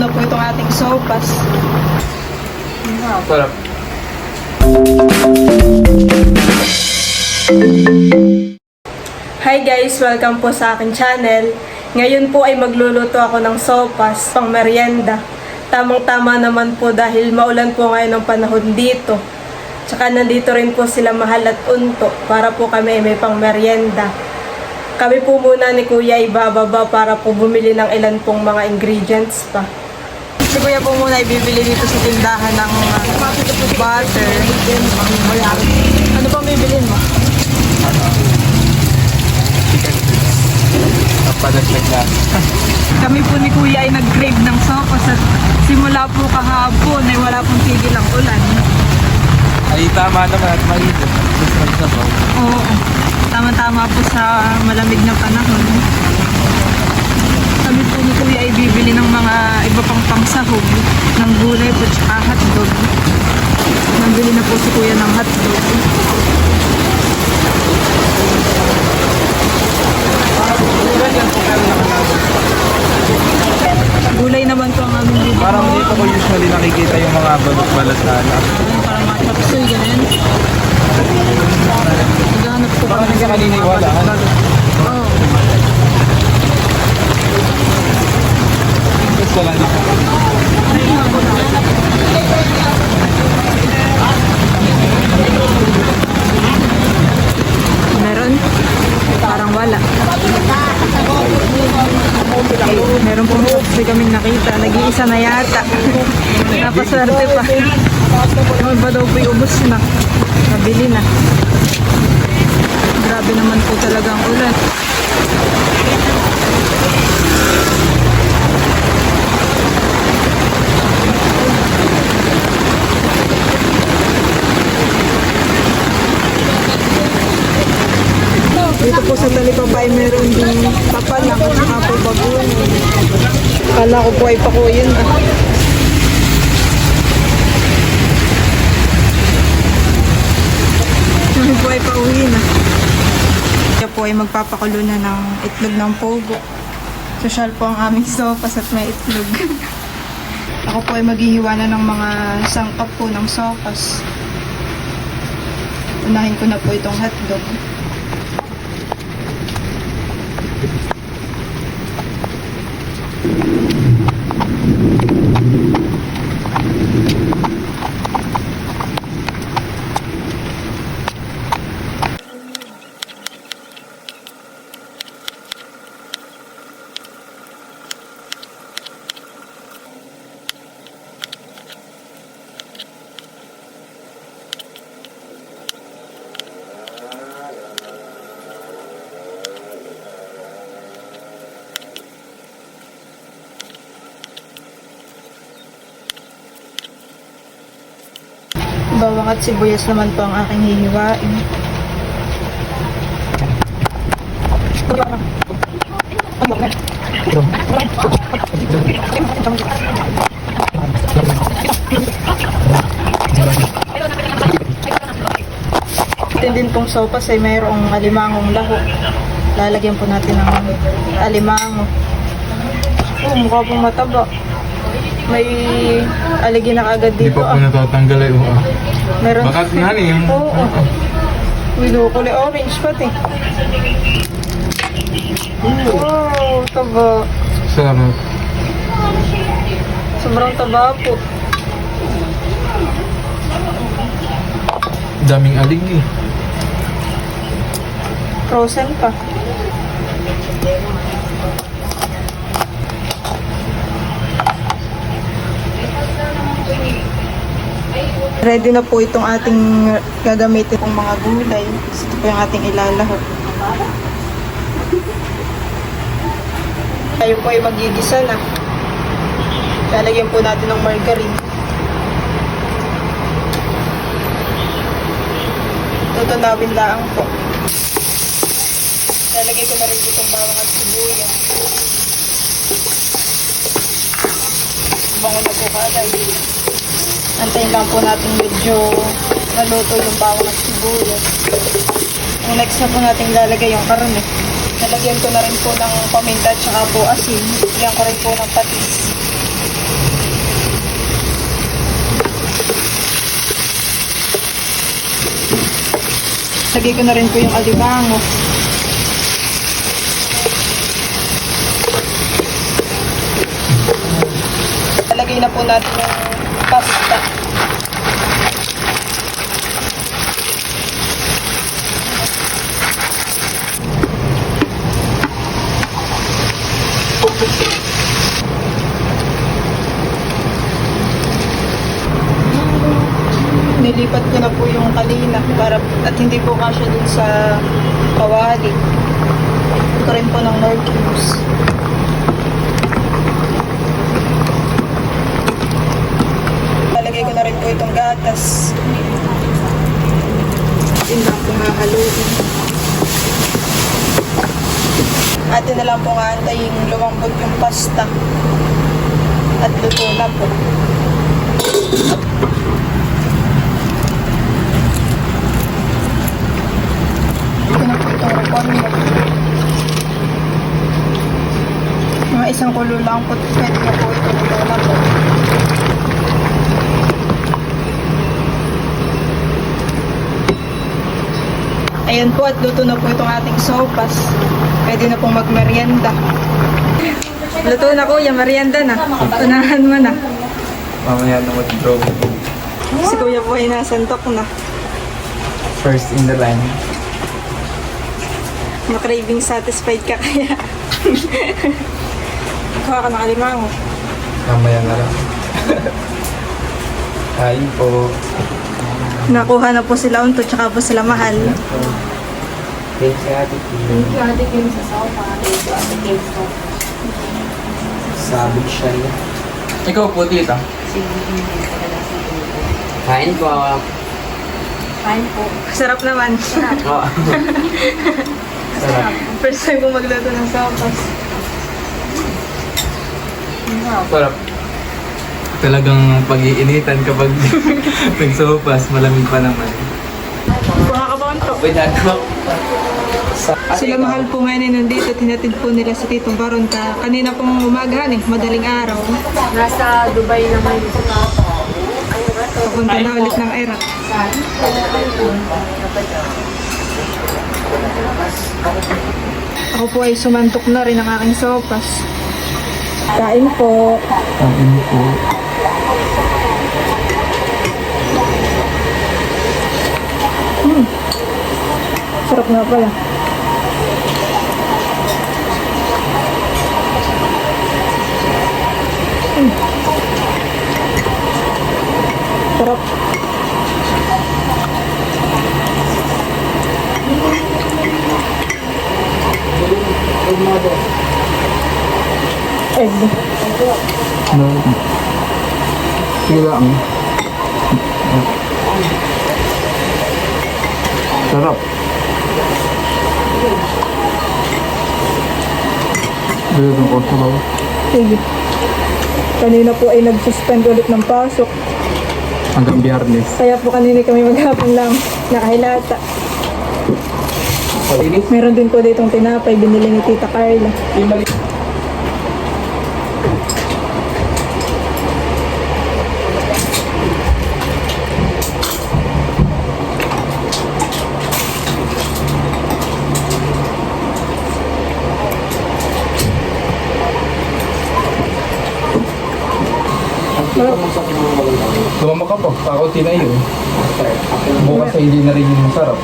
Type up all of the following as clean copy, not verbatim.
na po itong ating sopas. Sarap. Hi guys! Welcome po sa aking channel. Ngayon po ay magluluto ako ng sopas pang merienda. Tamang-tama naman po dahil maulan po ngayon ang panahon dito. Tsaka nandito rin po sila Mahal at Unto para po kami may pang merienda. Kami po muna ni Kuya ibababa para po bumili ng ilan pong mga ingredients pa. Si Kuya po muna ibibili dito sa tindahan ng butter. Ano pa bibilin mo? Padagdag lang. Kami po ni Kuya ay nag-crave ng sopas at simula po kahapon ay wala pong tigil ang ulan. Ay, tama naman at mainit. Susunod na po. Oo, tama-tama po sa malamig na panahon. Kami po ni Kuya ay bibili ng mga iba pang pangsahog ng gulay po tsaka hotdog. Nambili na po si Kuya ng hotdog. Gulay naman po ang aming bibili. Parang dito ko usually nakikita yung mga balot-balot na anak. Parang mga chapsuy, ganun. Naghahanap po Parang kami. nagkakaliniwala. Oo. Gusto lang dito. Meron? Parang wala. Meron pong chapsuy kaming nakita. Nag-iisa na yata. Napaswerte pa. Ano ba daw po ubos na? Nabili na. Grabe naman po talaga ang ulan. Dito po sa Talipabay meron din papalang at saka po bagoong. Kala ko po ay pakuyin. Kami po ay pauwi na. Kaya po ay magpapakulo na ng itlog ng pogo. Social po ang aming sopas at may itlog. Ako po ay maghihiwa na ng mga sangkap po ng sopas. Unahin ko na po itong hotdog. Bawang at sibuyas naman po ang aking hihiwain. Ito din pong sopas ay mayroong alimangong lahok. Lalagyan po natin ng alimango. Mukha pong mataba. May aligi na agad Hindi dito. pa po natatanggal ay uha. Meron. Bakat nga niya. Oo. Willow kulay orange pati. Wow, taba. Sarap. Sobrang taba po. Daming alig eh. Frozen pa. Ready na po itong ating gagamitin pong mga gulay. Ito po yung ating ilalahok. Tayo po ay magigisa na. Lalagyan po natin ng margarine. Tutunawin lang po. Lalagay ko na rin itong bawang at sibuyas. Bango na po kagad. Antayin lang po natin medyo naluto yung bawang at sibuyas. Ang next na po natin lalagay yung karne. Nalagyan ko na rin po ng paminta at saka po asin. Lagyan ko rin po ng patis. Lagay ko na rin po yung alimango. Lalagay na po natin yung pasta. Nilipat ko na po yung kanina para at hindi po kasya dun sa kawali. Ito rin po ng Nor Cubes. Lalagay ko na rin po itong gatas. Yun lang po hahaluin. Atin na lang po aantayin lumambot yung pasta. At luto na po. Ito na po itong repolyo. Mga isang kulo lang po. Pwede na po ito luto na po. Ayan po at luto na po itong ating sopas. Pwede na pong magmerienda. Luto na kuya, merienda na. Unahan mo na. Mamaya na mag-draw. Si kuya po ay nasantok na. First in the line. Makraving satisfied ka kaya. Kuha ka ng alimango. Mamaya na lang. Kain po. Nakuha na po sila unto, tsaka po sila mahal. Thanks sa Ate Kim. Sabi siya yun. Ikaw po, tita. Kain po. Sarap naman. Oo. Sarap. First time ko magluto ng sopas. Sarap. Talagang pag-iinitan kapag nagsopas, malamig pa naman. Kuha ka ba unto? Wala ko. Sila mahal po ngayon ay nandito. Tinatid po nila sa Titong Baronta. Kanina pong umagahan madaling araw. Nasa Dubai naman. Papunta na ulit ng Iraq. Ako po ay sumantok na rin ang aking sopas. Kain po. Kain po. Sarap nga pala. Sarap. Egg. No. Sige lang. Sarap. Dito ko sa bawah. Sige. Kanina po ay nag-suspend ulit ng pasok. Hanggang Biyernes. Kaya po kanina kami maghapon lang nakahilata. Palinis. Meron din po ditong tinapay, binili ni Tita Carla. Tumama ka po. Kakunti na yun. Bukas ay hindi na rin yung masarap.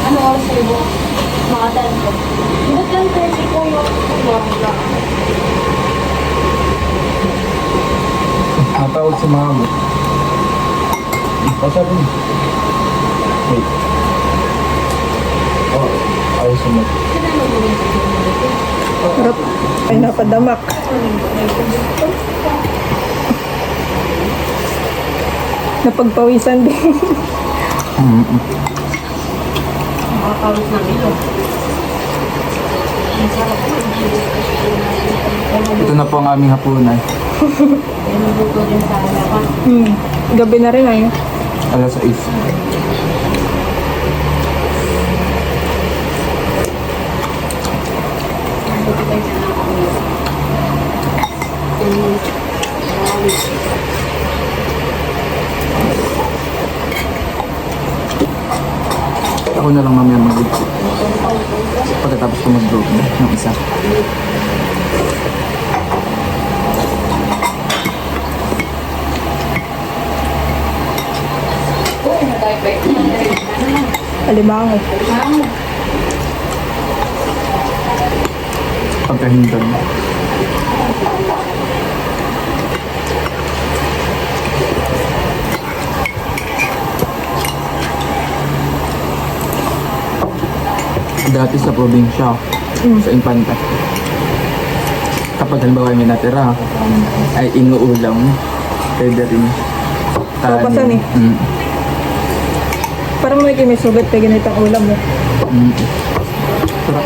Ano oras kayo po? Mga 10 po. Ba't 10:30 po yung warang lang? Natawag si mama. Pasabi niya. Wait. Oh, ayos mo. Sarap. Ay napadamak. Napagpawisan din. Makakawit ng ilong. Ito na po ang aming hapunan. Naluto din sa halaman. Gabi na rin ay. Alas 6. Ako na lang mamaya mag-load. Pagkatapos ko mag-load ng isa. Alimango. Pagkahindan. Dati sa probinsya, sa Infanta, kapag halimbawa may natira, ay inuulam, pwede rin. Papasan eh. Mm. Parang may sugat pa ganitong ulam mo. Mm. Sarap.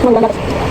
Malakas.